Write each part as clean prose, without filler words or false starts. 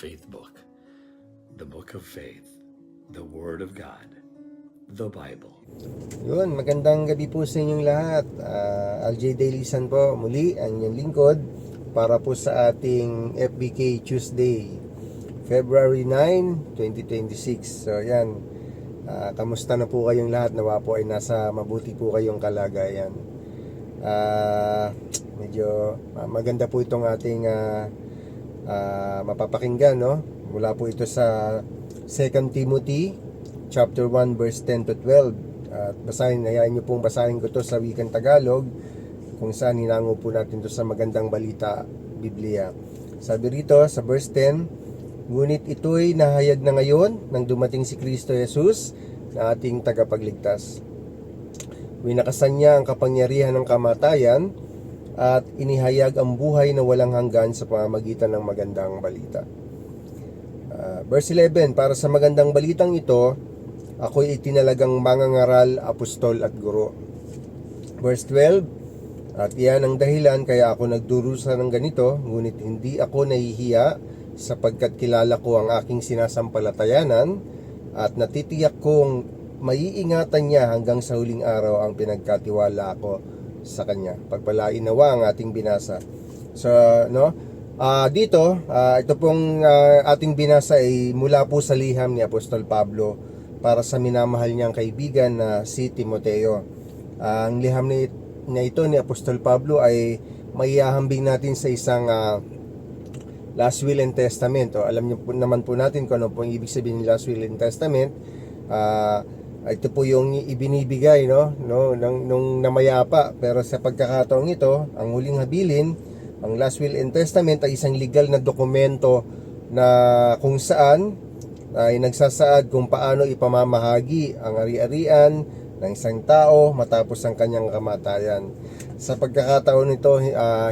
faith book, the book of faith, the Word of God, the Bible. Yun, magandang gabi po sa inyong lahat. LJ Dailisan po muli, ang inyong lingkod para po sa ating FBK Tuesday, February 9, 2026. So yan, kamusta na po kayong lahat? Nawa po ay nasa mabuti po kayong kalagayan. Medyo maganda po itong ating mapapakinggan, no? Mula po ito sa 2 Timothy chapter 1 verse 10 to 12. At hayaan nyo pong basahin ko to sa wikang Tagalog, kung saan hinango po natin to sa magandang balita, Biblia. Sabi rito sa verse 10, ngunit ito'y nahayag na ngayon nang dumating si Kristo Jesus na ating tagapagligtas. Winakasan niya ang kapangyarihan ng kamatayan at inihayag ang buhay na walang hanggan sa pamamagitan ng magandang balita. Verse 11, para sa magandang balitang ito, ako'y itinalagang mangangaral, apostol at guro. Verse 12, at iyan ang dahilan kaya ako nagdurusa ng ganito, ngunit hindi ako nahihiya sapagkat kilala ko ang aking sinasampalatayanan at natitiyak kong maiingatan niya hanggang sa huling araw ang pinagkatiwala ko sa kanya. Pagpalain nawa ang ating binasa. So, no? Dito, ito pong ating binasa ay mula po sa liham ni Apostol Pablo para sa minamahal niyang kaibigan na si Timoteo. Ang liham na ito ni Apostol Pablo ay maihahambing natin sa isang last will and testament. Alam niyo po naman po natin kung ano po ang ibig sabihin ng last will and testament. Ito po yung ibinibigay, nung namayapa. Pero sa pagkakataong ito, ang huling habilin, ang last will and testament ay isang legal na dokumento na kung saan ay nagsasaad kung paano ipamamahagi ang ari-arian ng isang tao matapos ang kanyang kamatayan. Sa pagkakataon nito,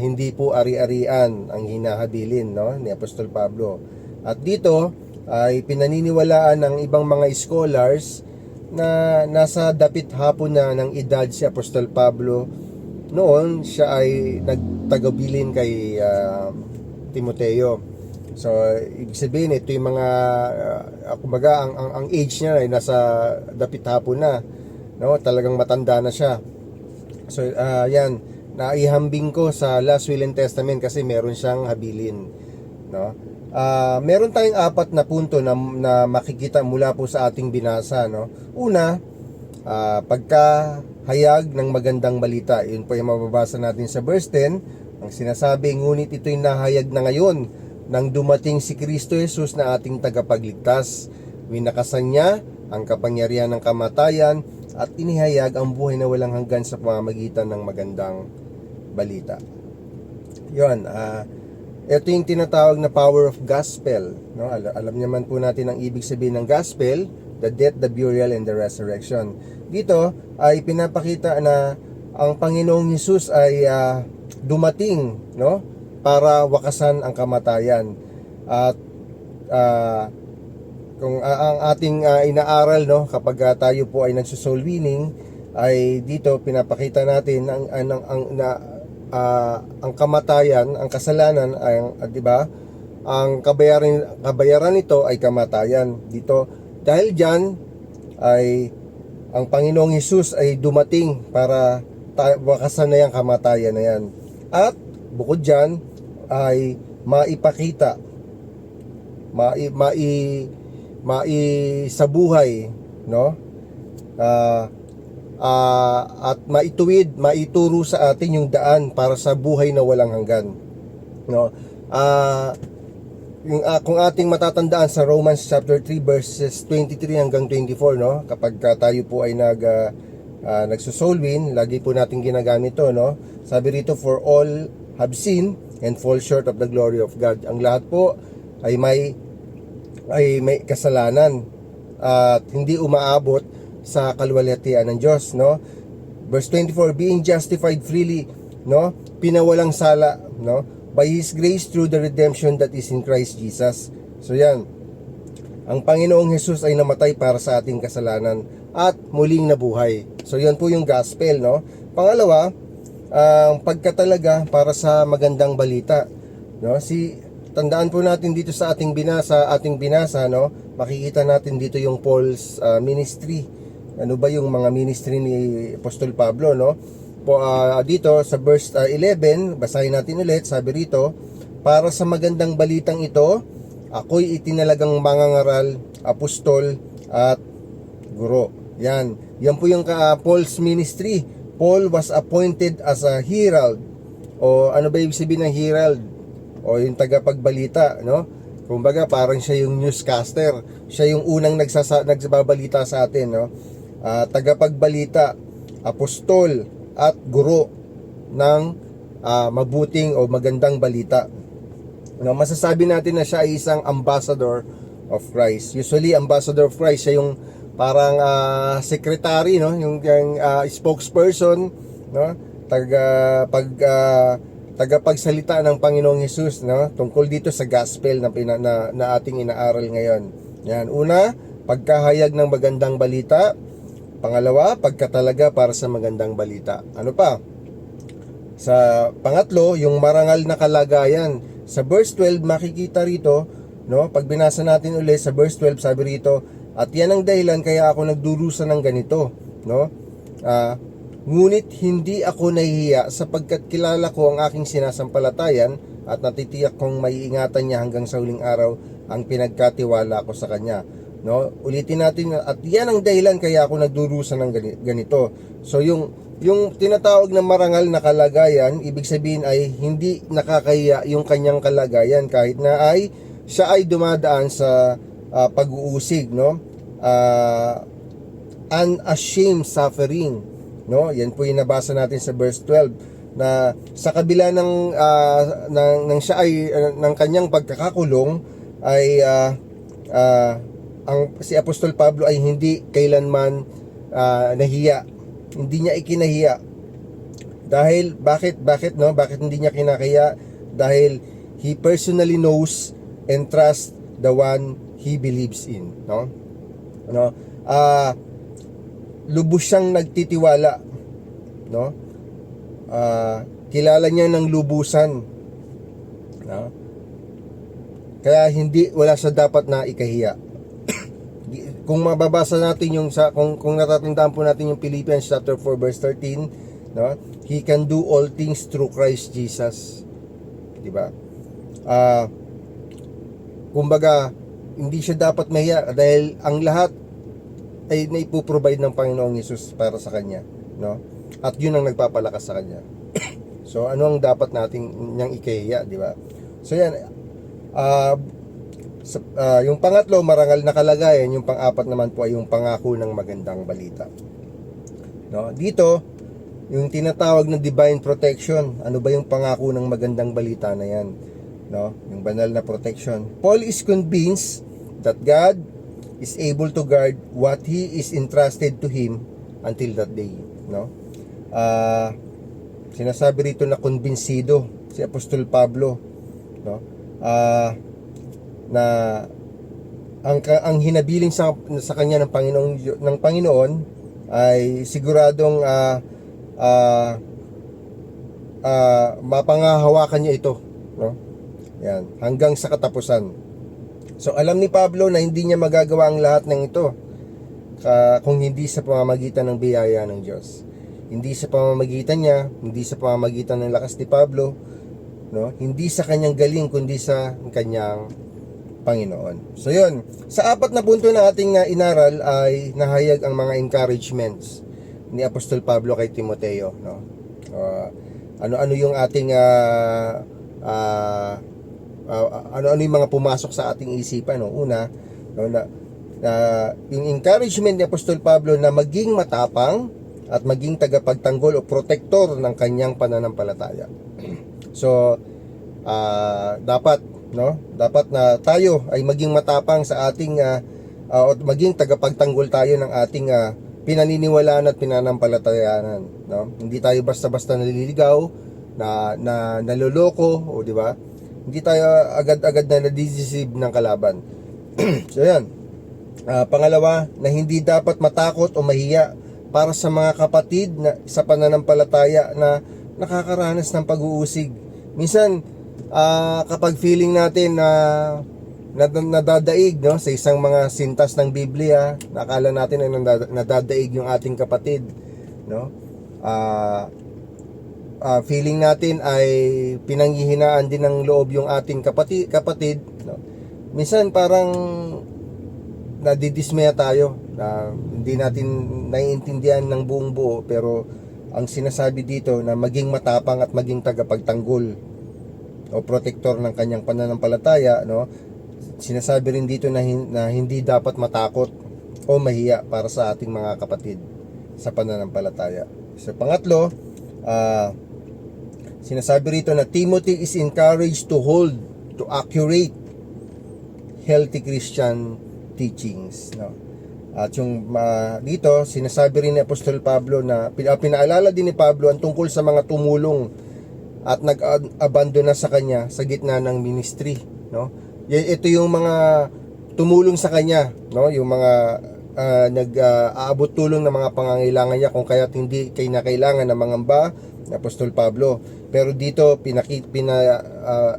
hindi po ari-arian ang hinahabilin, ni Apostol Pablo. At dito ay pinaniniwalaan ng ibang mga scholars na nasa dapit hapon na ng edad si Apostol Pablo noon siya ay nagtagabilin kay Timoteo. So ibig sabihin ito yung mga kumbaga ang age niya ay nasa dapit hapon na, talagang matanda na siya. So yan, naihambing ko sa last will and testament kasi meron siyang habilin, meron tayong apat na punto na makikita mula po sa ating binasa, Una, pagkahayag ng magandang balita. Yun po yung mababasa natin sa verse 10. Ang sinasabi, ngunit ito'y nahayag na ngayon nang dumating si Kristo Jesus na ating tagapagligtas. Winakasan niya ang kapangyarihan ng kamatayan at inihayag ang buhay na walang hanggan sa pamamagitan ng magandang balita. Yun, ito yung tinatawag na power of gospel, Alam naman po natin ang ibig sabihin ng gospel, the death, the burial, and the resurrection. Dito ay pinapakita na ang Panginoong Hesus ay dumating, para wakasan ang kamatayan. At kung ang ating inaaral, kapag tayo po ay nagso-soul winning, ay dito pinapakita natin ang kamatayan, ang kasalanan ay, di ba? Ang kabayaran nito ay kamatayan. Dito dahil diyan ay ang Panginoong Hesus ay dumating para wakasan na yung kamatayan na yan. At bukod diyan ay maipakita sa buhay, at maituro sa atin yung daan para sa buhay na walang hanggan, kung ating matatandaan sa Romans chapter 3 verses 23 hanggang 24, kapag tayo po ay nagso-soul win, lagi po natin ginagamit to, sabi rito, for all have sinned and fall short of the glory of God. Ang lahat po ay may kasalanan at hindi umaabot sa kaluwalhatian ng Diyos, Verse 24, being justified freely, pinawalang sala, by His grace through the redemption that is in Christ Jesus. So yan, ang Panginoong Hesus ay namatay para sa ating kasalanan at muling nabuhay. So yan po yung gospel, Pangalawa, pagkatalaga para sa magandang balita, Si tandaan po natin dito sa ating binasa, no? Makikita natin dito yung Paul's ministry. Ano ba yung mga ministry ni Apostol Pablo, no? Dito sa verse 11, basahin natin ulit, sabi rito, para sa magandang balitang ito, ako'y itinalagang mangangaral, apostol, at guro. Yan po yung Paul's ministry. Paul was appointed as a herald. O ano ba ibig sabihin ng herald? O yung tagapagbalita, no? Kumbaga parang siya yung newscaster. Siya yung unang nagbabalita sa atin, no? Tagapagbalita, apostol, at guro ng mabuting o magandang balita. No, masasabi natin na siya ay isang ambassador of Christ. Usually, ambassador of Christ, siya yung parang secretary, no? Yung spokesperson, no? Tagapagsalita ng Panginoong Hesus, no? Tungkol dito sa gospel na ating inaaral ngayon. Yan. Una, pagkahayag ng magandang balita. Pangalawa, pagkatalaga para sa magandang balita. Ano pa? Sa pangatlo, yung marangal na kalagayan. Sa verse 12 makikita rito, no? Pag binasa natin ulit sa verse 12, sabi rito, at yan ang dahilan kaya ako nagdurusa ng ganito, no? Ngunit hindi ako nahihiya sapagkat kilala ko ang aking sinasampalatayan at natitiyak kong maiingatan niya hanggang sa huling araw ang pinagkatiwala ko sa kanya. No, ulitin natin, at yan ang dahilan kaya ako nagdurusa ng ganito. So yung tinatawag na marangal na kalagayan, ibig sabihin ay hindi nakakahiya yung kanyang kalagayan kahit na siya ay dumadaan sa pag-uusig, no? Unashamed suffering, no? Yan po yung nabasa natin sa verse 12, na sa kabila ng siya ay ng kanyang pagkakakulong ay si Apostol Pablo ay hindi kailanman nahiya. Hindi niya ikinahiya. Dahil bakit hindi niya kinakahiya? Dahil he personally knows and trusts the one he believes in, no? Lubos siyang nagtitiwala, no? Kilala niya ng lubusan, no? Kaya wala siya dapat na ikahiya. Kung mababasa natin kung natatandaan po natin yung Philippians chapter 4 verse 13, no? He can do all things through Christ Jesus. 'Di ba? Kumbaga, hindi siya dapat mahiya dahil ang lahat ay naipoprovide ng Panginoong Hesus para sa kanya, no? At 'yun ang nagpapalakas sa kanya. So ano ang dapat nating niyang ikahiya, 'di ba? So yan, yung pangatlo, marangal na kalagayan. Yung pang-apat naman po ay yung pangako ng magandang balita, no? Dito, yung tinatawag na divine protection. Ano ba yung pangako ng magandang balita na yan, no? Yung banal na protection. Paul is convinced that God is able to guard what he is entrusted to him until that day, no? Sinasabi rito na konbinsido si Apostol Pablo, no? Na ang hinabiling sa kanya ng Panginoon ay siguradong mapangahawakan niya ito, no? Yan, hanggang sa katapusan. So alam ni Pablo na hindi niya magagawa ang lahat ng ito kung hindi sa pamamagitan ng biyaya ng Diyos. Hindi sa pamamagitan niya, hindi sa pamamagitan ng lakas ni Pablo, no? Hindi sa kanyang galing kundi sa kanyang Panginoon. So yun, sa apat na punto na ating inaral ay nahayag ang mga encouragements ni Apostol Pablo kay Timoteo, no? Ano-ano yung ating ano-ano yung mga pumasok sa ating isipan, no? Una, no, yung encouragement ni Apostol Pablo na maging matapang at maging tagapagtanggol o protector ng kanyang pananampalataya. So dapat na tayo ay maging matapang sa ating o maging tagapagtanggol tayo ng ating pinaniniwalaan at pinanampalatayanan, no? Hindi tayo basta-basta naliligaw, na naloloko, o di ba? Hindi tayo agad-agad na nadideceive ng kalaban. So yan. Pangalawa, na hindi dapat matakot o mahiya para sa mga kapatid na sa pananampalataya na nakakaranas ng pag-uusig. Minsan kapag feeling natin na nadadaig, no, sa isang mga sintas ng Biblia, nakala natin ay nadadaig yung ating kapatid, no? Feeling natin ay pinanghihinaan din ng loob yung ating kapatid, no? Minsan parang nadidismaya tayo na hindi natin naiintindihan ng buong buo, pero ang sinasabi dito na maging matapang at maging tagapagtanggol o protektor ng kanyang pananampalataya, no? Sinasabi rin dito na hindi dapat matakot o mahiya para sa ating mga kapatid sa pananampalataya. So pangatlo, sinasabi rito na Timothy is encouraged to hold to accurate healthy Christian teachings, no? At yung dito sinasabi rin ni Apostol Pablo na pinaalala din ni Pablo ang tungkol sa mga tumulong at nag-abandona sa kanya sa gitna ng ministry, no? Ito yung mga tumulong sa kanya, no? Yung mga nag-aabot tulong ng mga pangangailangan niya, kung kaya't hindi kinakailangan na mangamba ni Apostol Pablo. Pero dito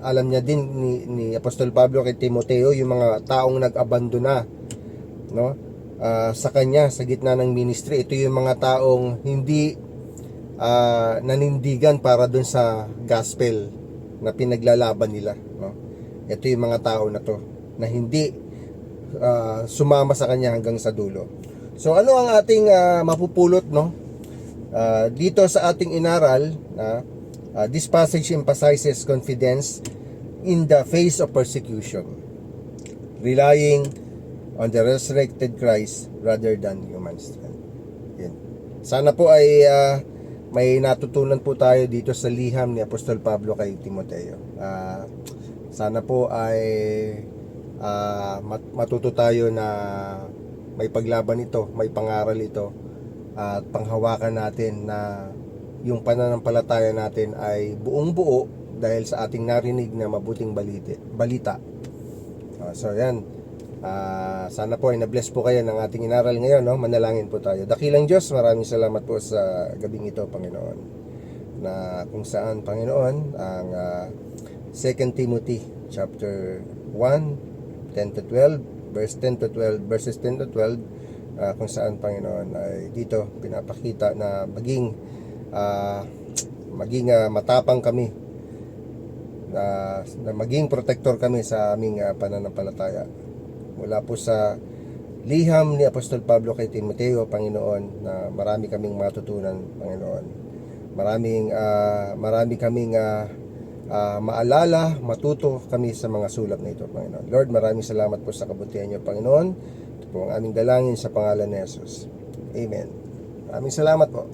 alam niya din ni Apostol Pablo kay Timoteo yung mga taong nag-abandona, no? Sa kanya sa gitna ng ministry. Ito yung mga taong hindi nanindigan para dun sa gospel na pinaglalaban nila, no? Ito yung mga tao na to na hindi sumama sa kanya hanggang sa dulo. So ano ang ating mapupulot, no? Dito sa ating inaral, this passage emphasizes confidence in the face of persecution, relying on the resurrected Christ rather than human strength. Yan. Sana po ay may natutunan po tayo dito sa liham ni Apostol Pablo kay Timoteo. Sana po ay matuto tayo na may paglaban ito, may pangaral ito, at panghawakan natin na yung pananampalataya natin ay buong buo dahil sa ating narinig na mabuting balita. So yan, sana po ay na-bless po kayo ng ating inaral ngayon, no? Manalangin po tayo. Dakilang Diyos, maraming salamat po sa gabing ito, Panginoon, na kung saan, Panginoon, ang 2 Timothy chapter 1, 10 to 12, verse 10 to 12, verses 10 to 12, kung saan, Panginoon, ay dito pinapakita na maging matapang kami, na maging protector kami sa aming pananampalataya. Mula po sa liham ni Apostol Pablo kay Timoteo, Panginoon, na marami kaming matutunan, Panginoon. Marami kaming maalala, matuto kami sa mga sulat na ito, Panginoon. Lord, maraming salamat po sa kabutihan niyo, Panginoon. Ito po ang aming dalangin sa pangalan ni Jesus. Amen. Maraming salamat po.